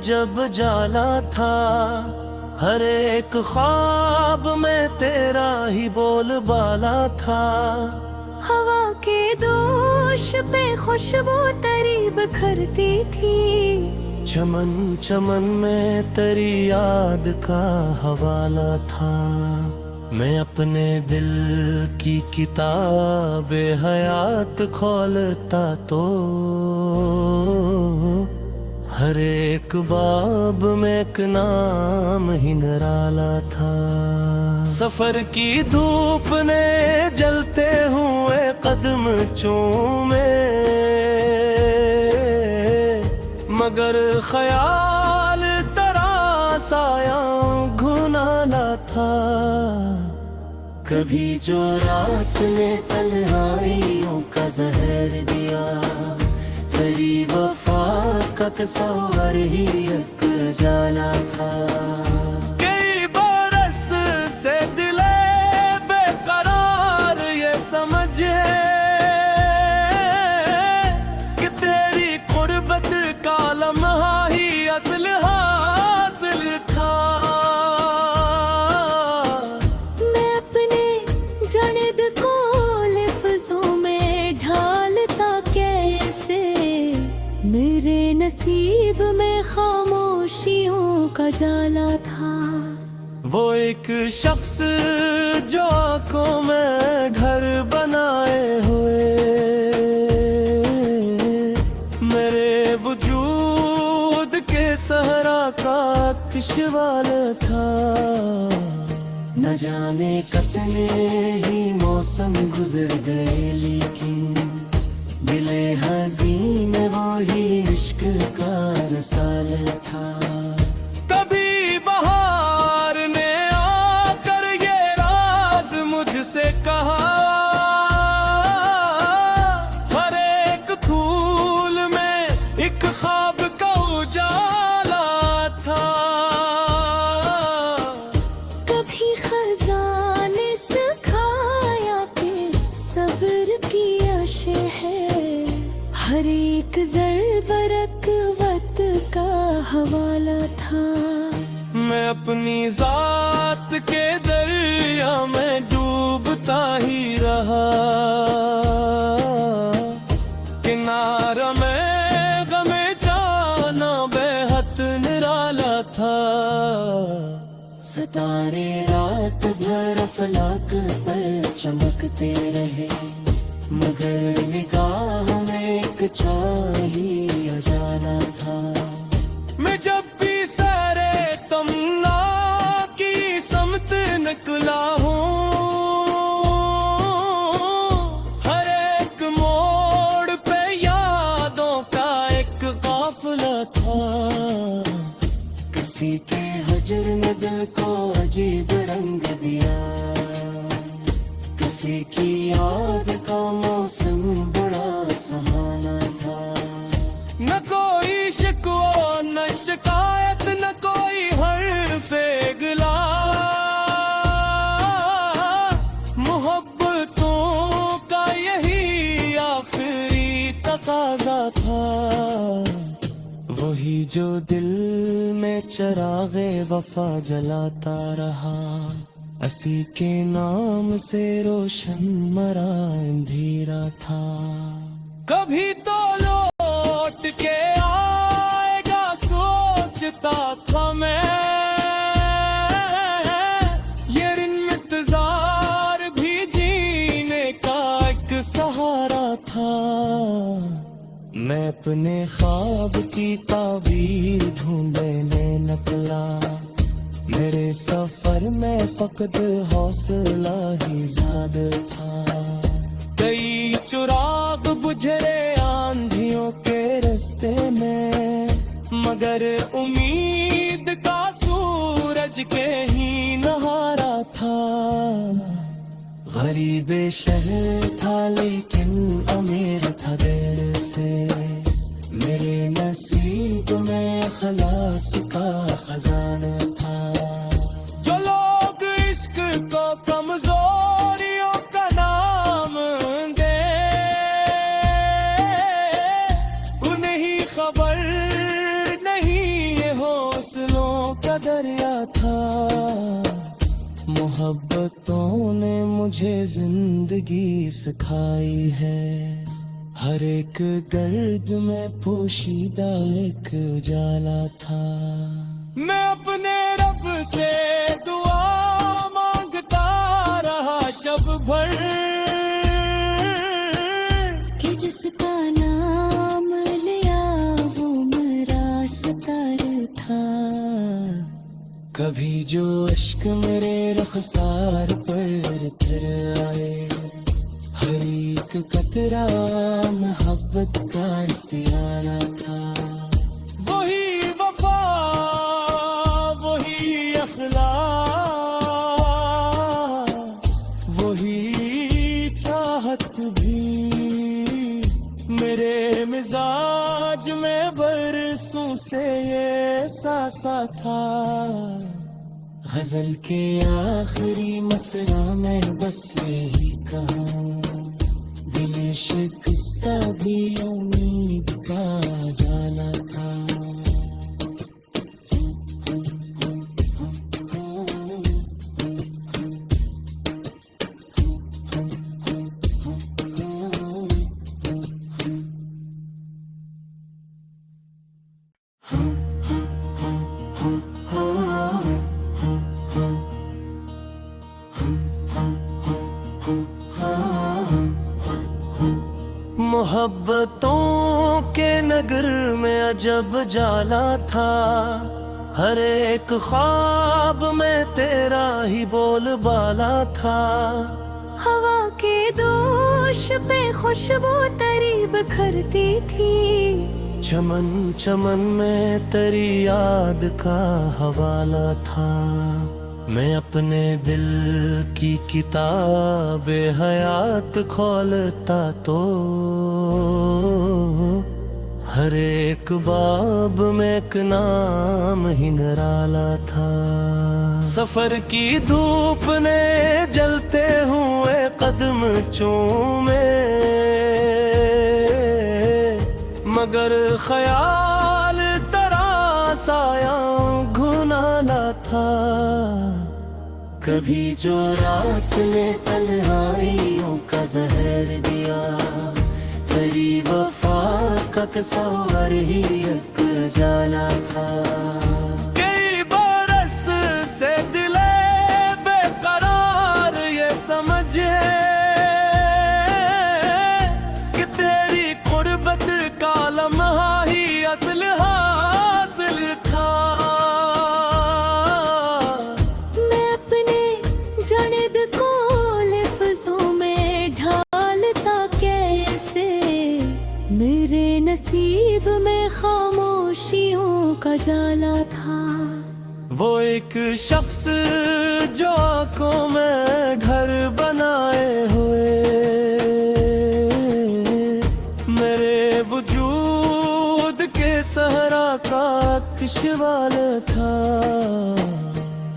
जब जाला था, हर एक ख्वाब में तेरा ही बोलबाला था। हवा के दोष पे खुशबू तेरी बिखरती थी, चमन चमन में तेरी याद का हवाला था। मैं अपने दिल की किताब हयात खोलता तो हर एक बाब में एक नाम ही निराला था। सफर की धूप ने जलते हुए कदम चूमे, मगर ख्याल तेरा साया घुनाला था। कभी जो रात ने तन्हाइयों का जहर दिया, तेरी वफा का तस्वर ही एक जाला था। कई बरस से दिले बेकरार ये समझे कि तेरी कुर्बत का लम्हा ही असल हासिल था। मैं अपने जनिद को लफ्जों में ढालता कैसे, मेरे नसीब में खामोशियों का जाला था। वो एक शख्स जो आंखों में घर बनाए हुए मेरे वजूद के सहरा का किशवाल था। न जाने कितने ही मौसम गुजर गए, लेकिन दिले हज़ी में वो ही इश्क का रसाल था। तभी बहार ने आकर ये राज मुझसे कहा, हर एक फूल में एक ख्वाब का उजाला था। कभी खजाने सिखाया कि सब्र की आशे है, हर एक ज़र्बरक वक्त का हवाला था। मैं अपनी जात के दरिया में डूबता ही रहा, किनारा में गमे जाना बेहद निराला था। सितारे रात भर फलक पर चमकते रहे, मगर निगाह में एक छाई अजाना था। मैं जब भी सरे तमन्ना की समत निकला हूँ, हर एक मोड़ पे यादों का एक काफिला था। किसी के हजर ने दिल को अजीब रंग दिया, किसी की याद का मौसम बड़ा सुहाना था। न कोई शिकवा न शिकायत, न कोई हर्फ़े गिला, मोहब्बतों का यही आखिरी तकाज़ा था। वही जो दिल में चिराग़े वफ़ा जलाता रहा, असी के नाम से रोशन मरा अंधेरा था। कभी तो लौट के आएगा सोचता था मैं, ये इंतजार भी जीने का एक सहारा था। मैं अपने ख्वाब की ताबीर ढूंढने निकला, मेरे सफर में फकत हौसला ही ज़्यादा था। कई चिराग बुझे आंधियों के रास्ते में, मगर उम्मीद का सूरज के ही नहारा था। गरीब शहर था लेकिन अमीर था दिल से, मेरे नसीब में खलास का खजाना था। जो लोग इश्क को कमजोरियों का नाम दे, उन्हें खबर नहीं ये दरिया था। मोहब्बतों ने मुझे जिंदगी सिखाई है, हर एक गर्द में पोशीदा एक उजाला था। मैं अपने रब से दुआ मांगता रहा शब भर, कि जिसका नाम लिया वो मेरा सतार था। कभी जो इश्क मेरे रखसार पर फिर आए, हर एक कतरा मोहब्बत का इस्तियारा था। वही वफा वही अखलास, वही चाहत भी मेरे मिजाज में बरसों से ये सासा था। गजल के आखिरी मसरा में बस यही कहा, दिल शिकस्ता भी उम्मीद का जाला था। मोहब्बतों के नगर में अजब जाला था, हर एक ख्वाब में तेरा ही बोलबाला था। हवा के दोष पे खुशबू तेरी बिखरती थी, चमन चमन में तेरी याद का हवाला था। मैं अपने दिल की किताब हयात खोलता तो हर एक बाब में एक नाम ही निराला था। सफर की धूप ने जलते हुए कदम चूमे, मगर ख्याल तरासाया घुनाला था। कभी जो रात ने तन्हाइयों का जहर दिया, तेरी वफा का तस्वर ही एक जाला था। कई बरस से दिले बेकरार ये समझे कि तेरी कुर्बत का लम्हा ही असल हासिल था। मैं अपने जनिद को लफ्जों में ढालता कैसे, मेरे नसीब में खामोशियों का जाला था। वो एक शख्स जो आंखों में घर बनाए हुए मेरे वजूद के सहरा का किशवाल था।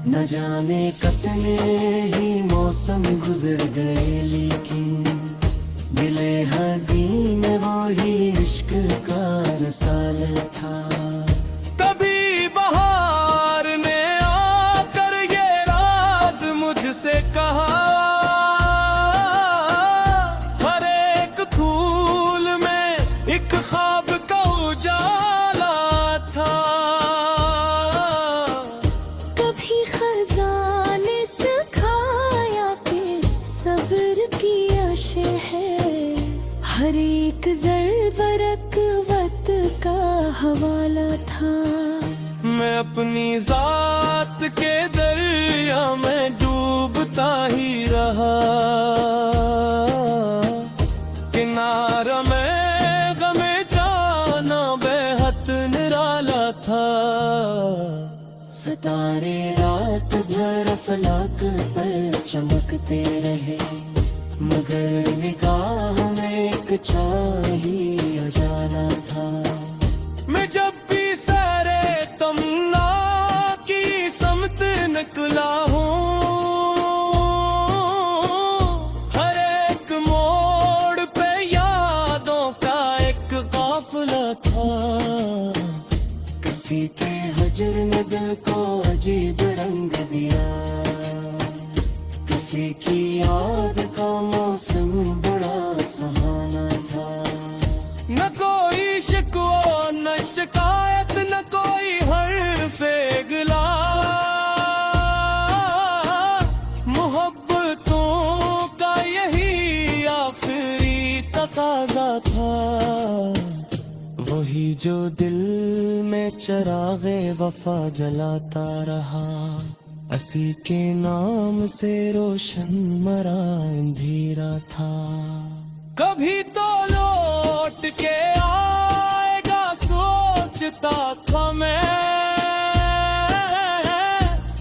न जाने कितने ही मौसम गुजर गए, लेकिन दिले हज़ीं में वो ही इश्क का रसाल था। तभी बहार ने आकर ये राज मुझसे कहा, हर एक फूल में एक ख्वाब का उजाला था। कभी खजाने सिखाया कि सब्र की आशे है, हर एक ज़र्द रकवत का हवाला था। मैं अपनी जात के दरिया में डूबता ही रहा, किनारा में गमे जाना बेहद निराला था। सितारे रात भर फलक पर चमकते रहे, मगर निगाह में एक छाई उजाला था। मैं जब भी सारे तमन्ना की समत निकला हूँ, हर एक मोड़ पे यादों का एक काफिला था। किसी के फजर ने दिल को अजीब रंग दिया। किसी की याद का मौसम बड़ा सुहाना था। न कोई शिकवा न शिकायत न कोई हर्फ़े गिला। मोहब्बतों का यही आखिरी तकाज़ा था। वही जो दिल में चिराग़े वफ़ा जलाता रहा। असी के नाम से रोशन मरा अंधेरा था। कभी तो लौट के आएगा सोचता था मैं।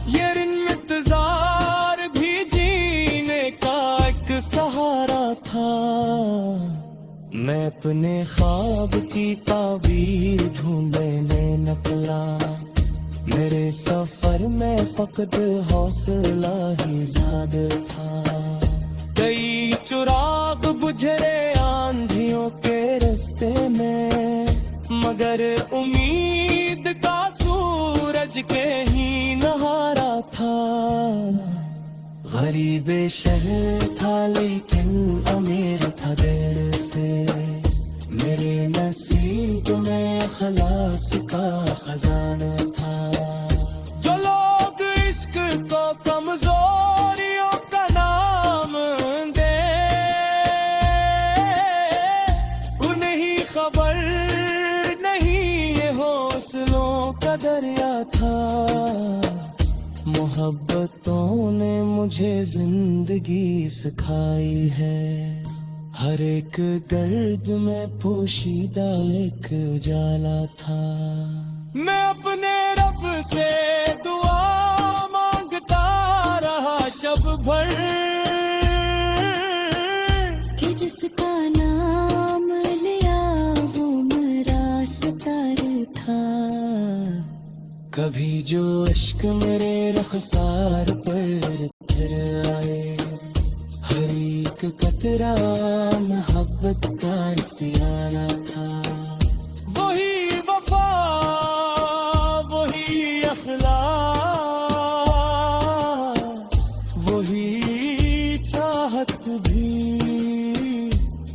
ये इंतज़ार भी जीने का एक सहारा था। मैं अपने ख्वाब की ताबीर ढूंढने निकला। मेरे सफर में फकत हौसला ही ज़्यादा था। कई चिराग बुझे आंधियों के रास्ते में, मगर उम्मीद का सूरज के ही नहारा था। गरीब शहर था लेकिन अमीर था दिल से। मेरे नसीब में खलास का खजाना था। जो लोग इश्क को कमजोरियों का नाम दे, उन्हें ही खबर नहीं ये हौसलों का दरिया था। मोहब्बतों ने मुझे जिंदगी सिखाई है। हर एक दर्द में पोशीदा एक उजाला था। मैं अपने रब से दुआ मांगता रहा शब भर, कि जिसका नाम लिया वो मेरा सितार था। कभी जो इश्क मेरे रखसार पर फिर आए। हर एक कतरा मोहब्बत का इस्तियारा था। वही वफा वही अखलास, वही चाहत भी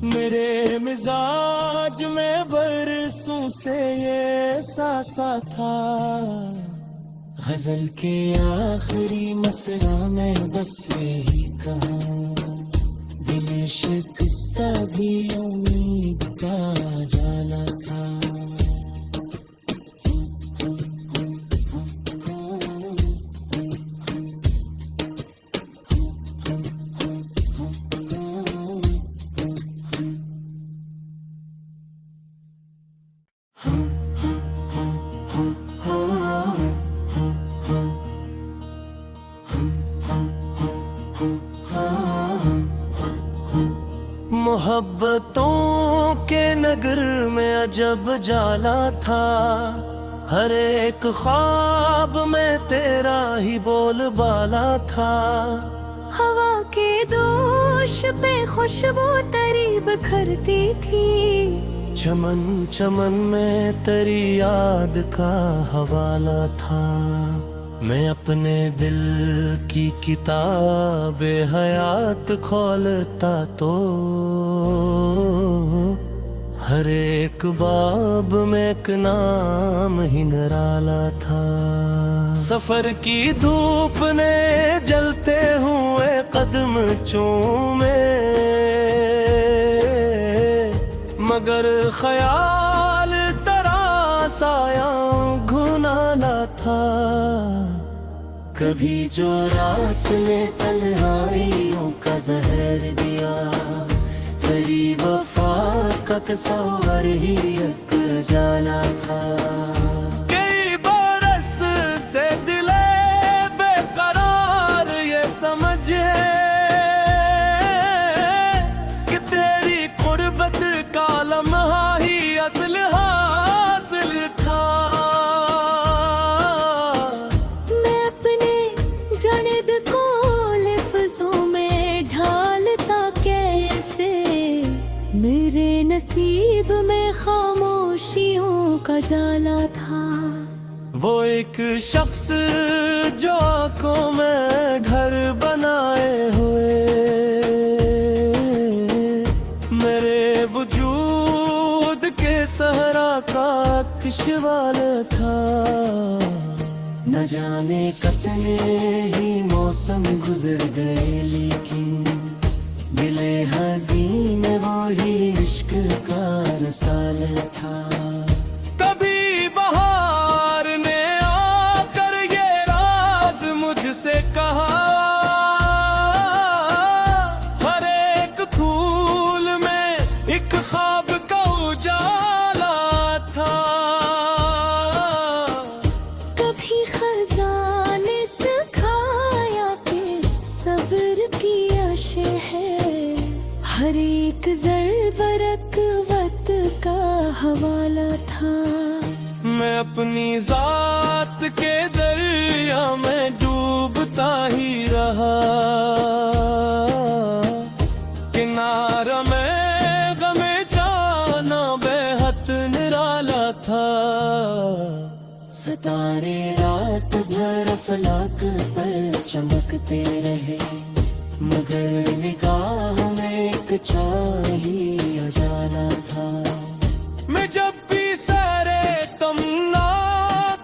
मेरे मिजाज में बरसों से ये सासा था। गजल के आखिरी मसरा में बस यही कहा। दिल शिकस्ता भी उम्मीद का जाला था। मोहब्बतों के नगर में अजब जाला था। हर एक ख्वाब में तेरा ही बोलबाला था। हवा के दोष पे खुशबू तेरी बिखरती थी। चमन चमन में तेरी याद का हवाला था। मैं अपने दिल की किताब हयात खोलता तो हर एक बाब में एक नाम ही निराला था। सफर की धूप ने जलते हुए कदम चूमे, मगर ख्याल तरासाया घुनाला था। कभी जो रात ने तन्हाइयों का जहर दिया, तेरी वफा का तस्वर ही एक जाला था। कई बरस से दिले बेकरार ये समझे कि तेरी कुर्बत का लम्हा ही असल हासिल था। मैं अपने जानिद को लफ्ज़ों में ढालता कैसे, मेरे नसीब में खामोशियों का जाला था। वो एक शख्स जो आंखों में घर बनाए हुए मेरे वजूद के सहरा का किशवाल था। न जाने कितने ही मौसम गुजर गए लेकिन दिले हज़ीं में वो ही इश्क का रसाल था। कभी बहार ने आकर ये राज मुझसे कहा, हर एक फूल में एक ख्वाब का उजाला था। कभी खजाने सिखाया कि सब्र की आशे है, हर एक ज़र्द बरक वक्त का हवाला था। मैं अपनी जात के दरिया में डूबता ही रहा, किनारा में गमे जाना बेहद निराला था। सितारे रात भर फलक पर चमकते रहे मगर निगाह में एक छाई उजाला था। मैं जब भी सरे तमन्ना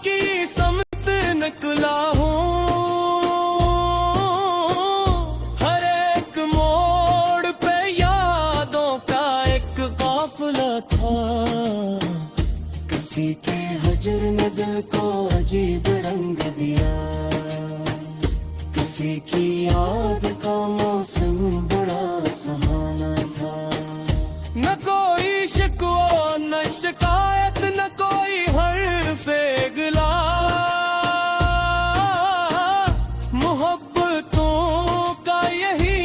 की समत निकला हूँ, हर एक मोड़ पे यादों का एक काफिला था। किसी के हजर ने दिल को अजीब रंग दिया, किसी की याद का मौसम बड़ा सुहाना था। न कोई शिकवा न शिकायत न कोई हर्फ़े गिला, मोहब्बतों का यही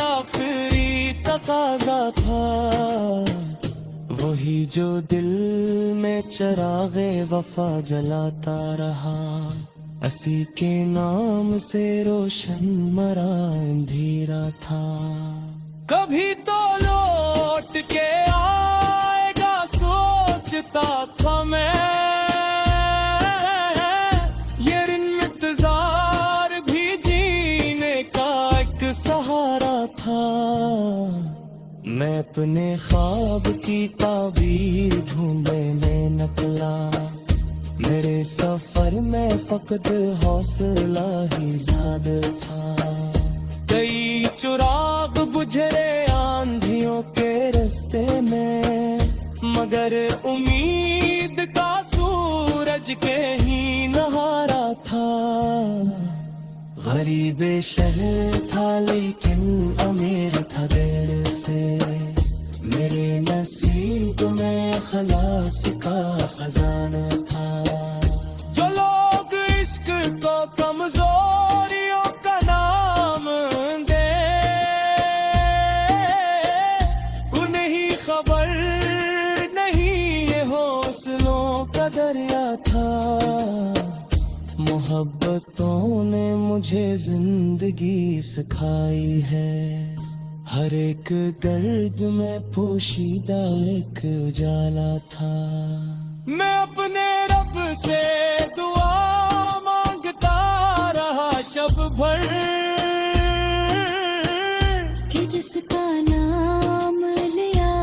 आखिरी तकाज़ा था। वही जो दिल में चिराग़े वफ़ा जलाता रहा, असी के नाम से रोशन मरा अंधेरा था। कभी तो लौट के आएगा सोचता था मैं, ये इंतजार भी जीने का एक सहारा था। मैं अपने ख्वाब की ताबीर ढूंढने निकला, मेरे सफर में फकत हौसला ही ज़्यादा था। कई चिराग बुझे आंधियों के रास्ते में मगर उम्मीद का सूरज के ही नहारा था। गरीब शहर था लेकिन अमीर था दिल से, मेरे नसीब में खलास का खजाना था। जो लोग इश्क को कमजोरियों का नाम दे, उन्हें ही खबर नहीं ये हौसलों का दरिया था। मोहब्बतों ने मुझे जिंदगी सिखाई है, हर एक दर्द में पोशीदा एक उजाला था। मैं अपने रब से दुआ मांगता रहा शब भर कि जिसका नाम लिया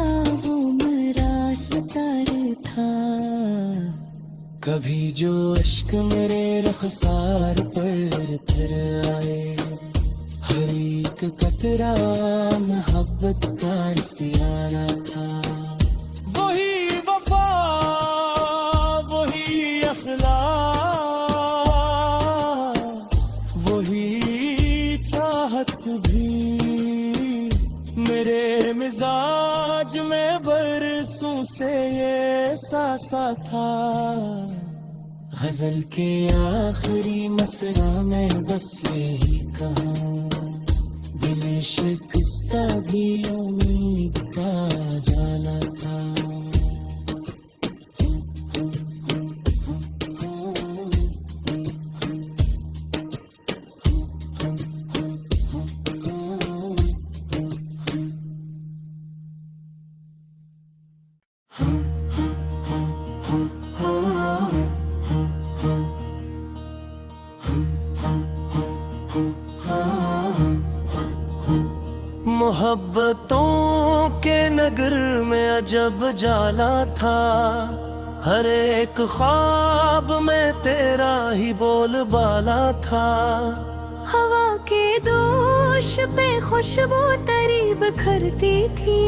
वो मेरा सतार था। कभी जो अश्क मेरे रखसार पर फिर आए, हर एक कतरा मोहब्बत का इस्तियारा था। वही वफा वही अखलास वही चाहत भी मेरे मिजाज में बरसों से ये सासा था। गजल के आखिरी मसरा में बस यही कहा, दिल शिकस्ता भी उम्मीद का जाला था। मोहब्बतों के नगर में अजब जाला था, हर एक ख्वाब में तेरा ही बोलबाला था। हवा के दोष पे खुशबू तेरी बिखरती थी,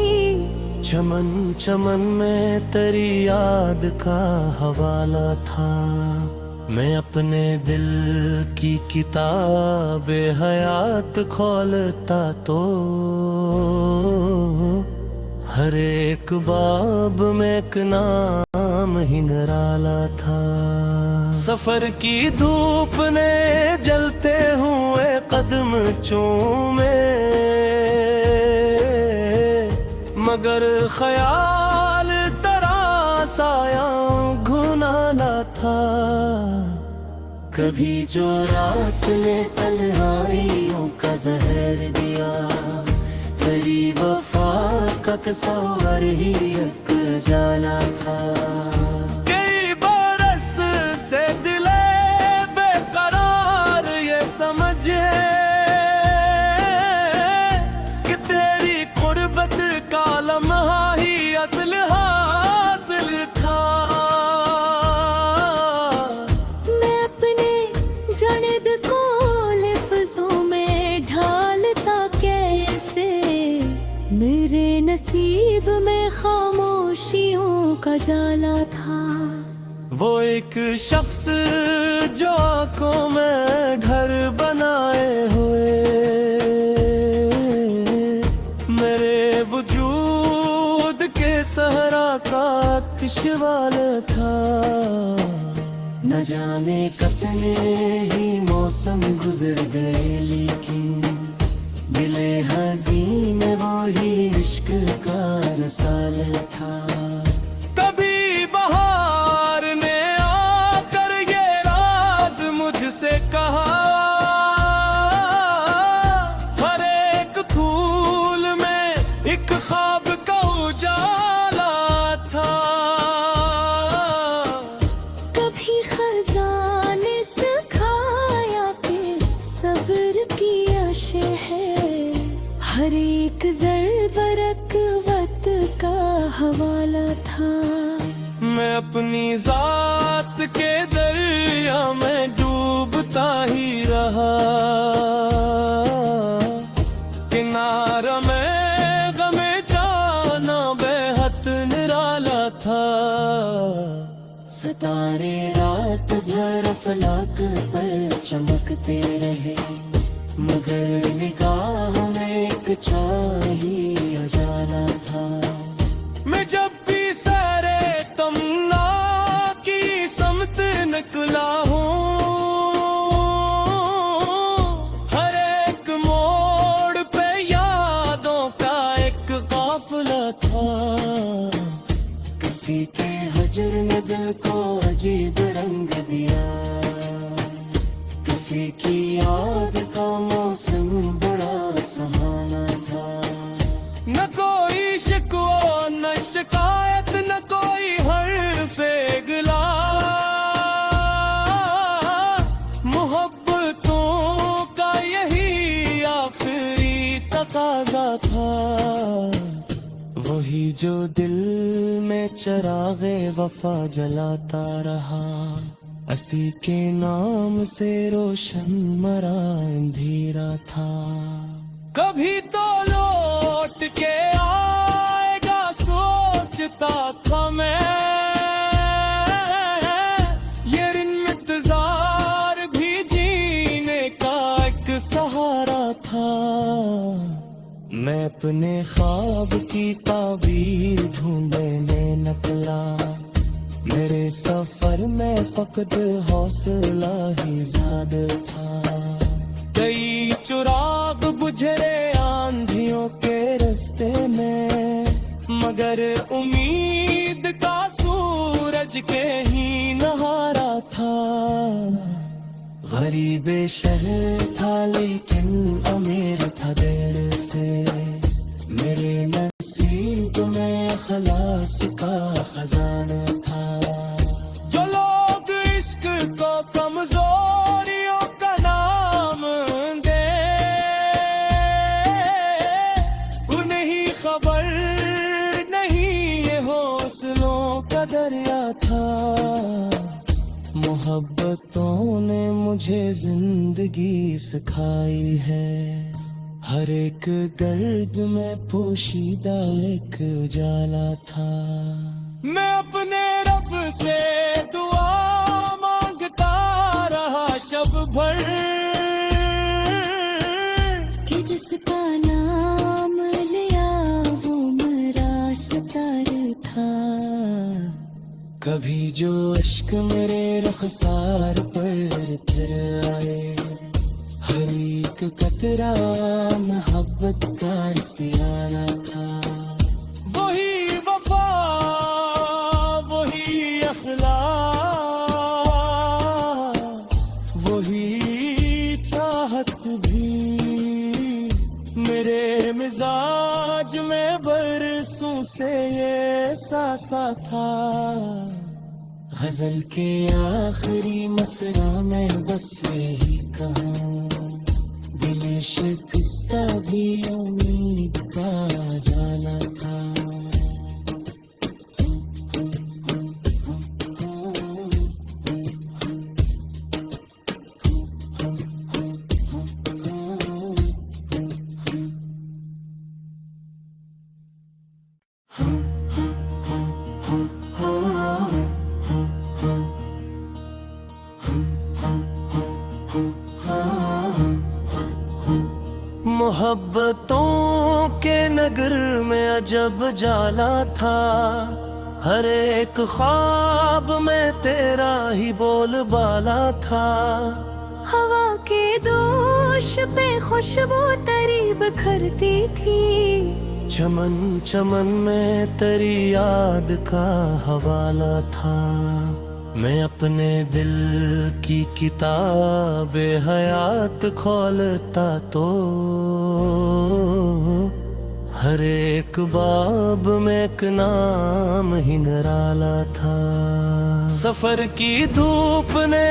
चमन चमन में तेरी याद का हवाला था। मैं अपने दिल की किताब हयात खोलता तो हर एक बाब में एक नाम ही निराला था। सफर की धूप ने जलते हुए कदम चूमे, मगर ख्याल तरासाया घुनाला था। कभी जो रात ने तन्हाइयों का जहर दिया, तेरी वफा का तस्वर ही एक जाला था। कई बरस से दिले बेकरार ये समझे कि तेरी गुर्बत का लम्हा ही असल हासिल था। मैं अपने जनिद को लफ्जों में ढालता कैसे, मेरे नसीब में खामोशियों का जाला था। वो एक शख्स जो आंखों में घर बनाए हुए मेरे वजूद के सहरा का किशवाल था। न जाने कितने ही मौसम गुजर गए, लेकिन दिले हज़ीं में वो ही इश्क का रसाल था। तभी बहार ने आकर ये राज मुझसे कहा, हर एक फूल में एक ख्वाब का उजाला था। कभी खजाने सिखाया कि सब्र की आशे है, हर एक ज़र्बरक वक्त का हवाला था। मैं अपनी जात के दरिया में डूबता ही रहा, किनारा में गमे जाना बेहद निराला था। सितारे रात भर फलक पर चमकते रहे, मगर निगाह में एक छाई उजाला था। मैं जब भी सरे तमन्ना की समत निकला हूँ, हर एक मोड़ पे यादों का एक काफिला था। किसी के हजर ने दिल को अजीब रंग दिया, किसी की याद का मौसम बड़ा सुहाना था। न कोई शिकवा न शिकायत, न कोई हर्फ़े गिला, मोहब्बतों का यही आखिरी तकाज़ा था। वही जो दिल में चिराग़े वफ़ा जलाता रहा, असी के नाम से रोशन मरा अंधेरा था। कभी तो लौट के आएगा सोचता था मैं, ये इंतजार भी जीने का एक सहारा था। मैं अपने ख्वाब की ताबीर ढूंढने निकला, मेरे सफर में फकत हौसला ही ज़्यादा था। कई चिराग बुझे आंधियों के रास्ते में, मगर उम्मीद का सूरज के ही नहारा था। गरीब शहर था लेकिन अमीर था दिल से, मेरे नसीब में खलास का खजाना था। जो लोग इश्क को कमजोरियों का नाम दे, मुझे जिंदगी सिखाई है। हर एक दर्द में पोशीदा एक उजाला था। मैं अपने रब से दुआ मांगता रहा शब भर कि जिसका नाम लिया वो मेरा सतार था। कभी जो अश्क मेरे रखसार पर फिर आए, हर एक कतरा मोहब्बत का इस्तियारा था। वही वफा वही अखलास वही चाहत भी मेरे मिजाज में बरसों से ये सासा था। गजल के आखिरी मसरा में बस यही कहूँ, दिल शिकस्ता भी उम्मीद का जाला था। मोहब्बतों के नगर में अजब जाला था। हर एक ख्वाब में तेरा ही बोलबाला था। हवा के दोष पे खुशबू तेरी बिखरती थी। चमन चमन में तेरी याद का हवाला था। मैं अपने दिल की किताब हयात खोलता तो हर एक बाब में एक नाम ही निराला था। सफर की धूप ने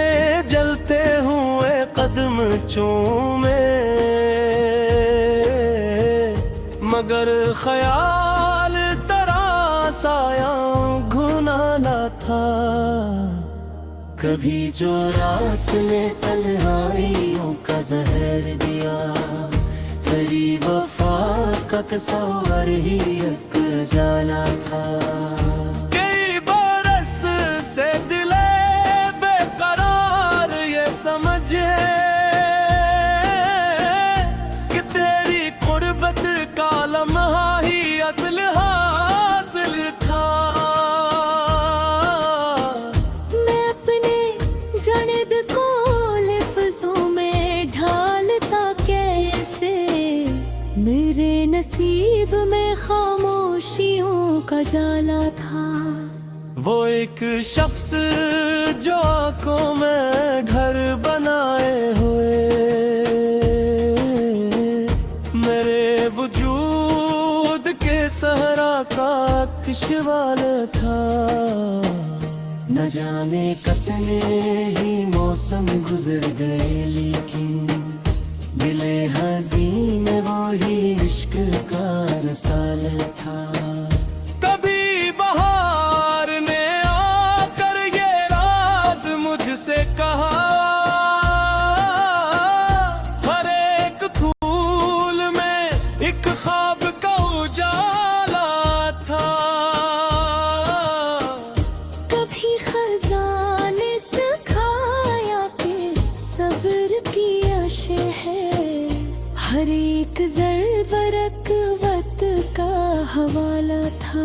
जलते हुए कदम चूमे, मगर ख्याल तरासाया घुनाला था। कभी जो रात ने तन्हाइयों का जहर दिया, तेरी वफा का तस्वर ही एक जाला था। कई बरस से दिले बेकरार ये समझे कि तेरी कुर्बत का लम्हा ही असल हासिल था। मैं अपने जनिद को लफ्जों में ढालता कैसे, मेरे नसीब में खामोशियों का जाला था। वो एक शख्स जो आंखों में घर बनाए हुए मेरे वजूद के सहरा का किशवाल था। न जाने कितने ही मौसम गुजर गए, लेकिन दिले हज़ीं में वो ही इश्क का रसाल था। कभी बहार ने आकर ये राज मुझसे कहा, हर एक फूल में एक ख्वाब का उजाला था। कभी खजाने सिखाया कि सब्र की आशे है, हर एक ज़र्द बरक वक्त का हवाला था।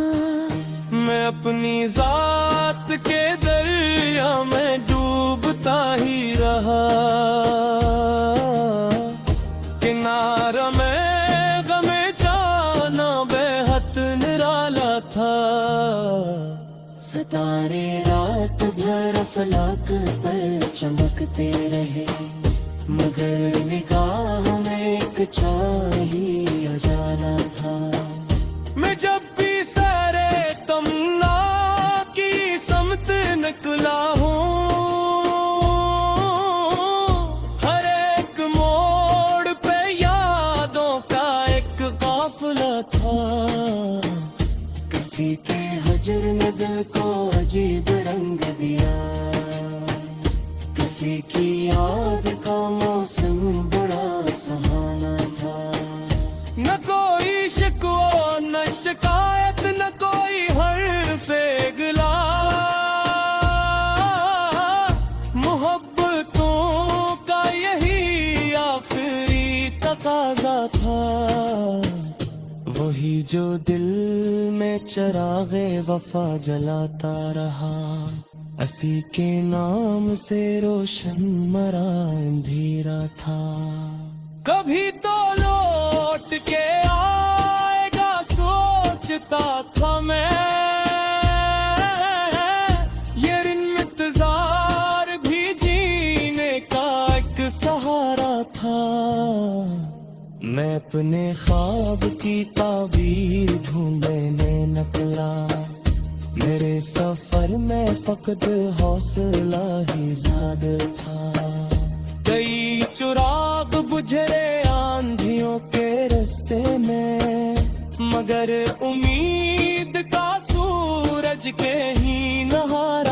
मैं अपनी जात के दरिया में डूबता ही रहा, किनारा में गमे जाना बेहद निराला था। सितारे रात भर फलक पर चमकते रहे, मगर निगाह में एक छाया ही उजाला था। मैं जब भी सारे तमन्ना की समत निकला हूँ, हर एक मोड़ पे यादों का एक काफिला था। किसी के हजर ने दिल को अजीब रंग दिया, किसी की याद तकाजा था, वही जो दिल में चिरागे वफा जलाता रहा। असी के नाम से रोशन मरा अंधेरा था। कभी तो लौट के आएगा सोचता था मैं, ये दिन इंतजार भी जीने का एक सहारा था। मैं अपने ख्वाब की ताबीर ढूंढने निकला, मेरे सफर में फकत हौसला ही ज़्यादा था। कई चिराग बुझे आंधियों के रास्ते में, मगर उम्मीद का सूरज के ही नहारा